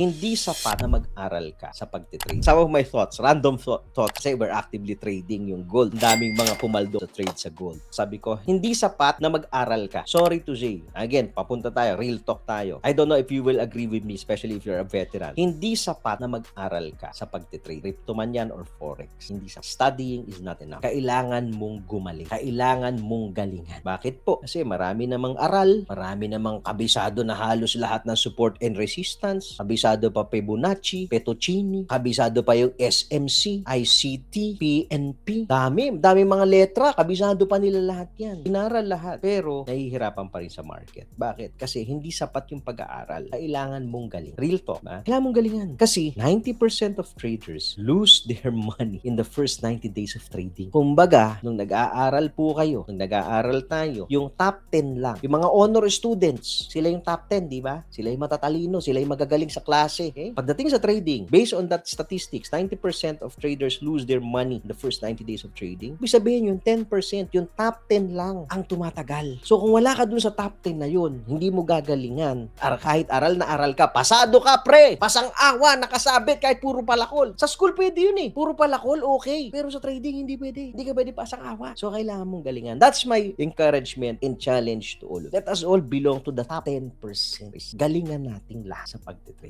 Hindi sapat na mag-aral ka sa pagtitrade. Some of my thoughts, random thoughts, kasi we're actively trading yung gold. Ang daming mga pumaldo sa trade sa gold. Sabi ko, hindi sapat na mag-aral ka. Sorry to say. Again, papunta tayo, real talk tayo. I don't know if you will agree with me, especially if you're a veteran. Hindi sapat na mag-aral ka sa pagtitrade. Crypto man yan or forex. Hindi sapat. Studying is not enough. Kailangan mong gumaling. Kailangan mong galingan. Bakit po? Kasi marami namang aral, marami namang kabisado na halos lahat ng support and resistance. Kabisado pa Fibonacci, Fettuccini, kabisado pa yung SMC, ICT, PNP. Dami mga letra, kabisado pa nila lahat yan. Inaral lahat, pero nahihirapan pa rin sa market. Bakit? Kasi hindi sapat yung pag-aaral. Kailangan mong galing. Real talk, ba? Kailangan mong galingan. Kasi 90% of traders lose their money in the first 90 days of trading. Kumbaga, nung nag-aaral po kayo, nung nag-aaral tayo, yung top 10 lang. Yung mga honor students, sila yung top 10, di ba? Sila yung matatalino, sila yung magagaling sa klase. Okay? Pagdating sa trading, based on that statistics, 90% of traders lose their money in the first 90 days of trading. Ibig sabihin yung 10%, yung top 10 lang ang tumatagal. So kung wala ka dun sa top 10 na yun, hindi mo gagalingan. Kahit aral na aral ka, pasado ka pre! Pasang awa, nakasabit kahit puro palakol. Sa school pwede yun eh. Puro palakol, okay. Pero sa trading, hindi pwede. Hindi ka pwede pasang awa. So kailangan mong galingan. That's my encouragement and challenge to all. Let us all belong to the top 10%. Galingan nating lahat sa pagtitrade.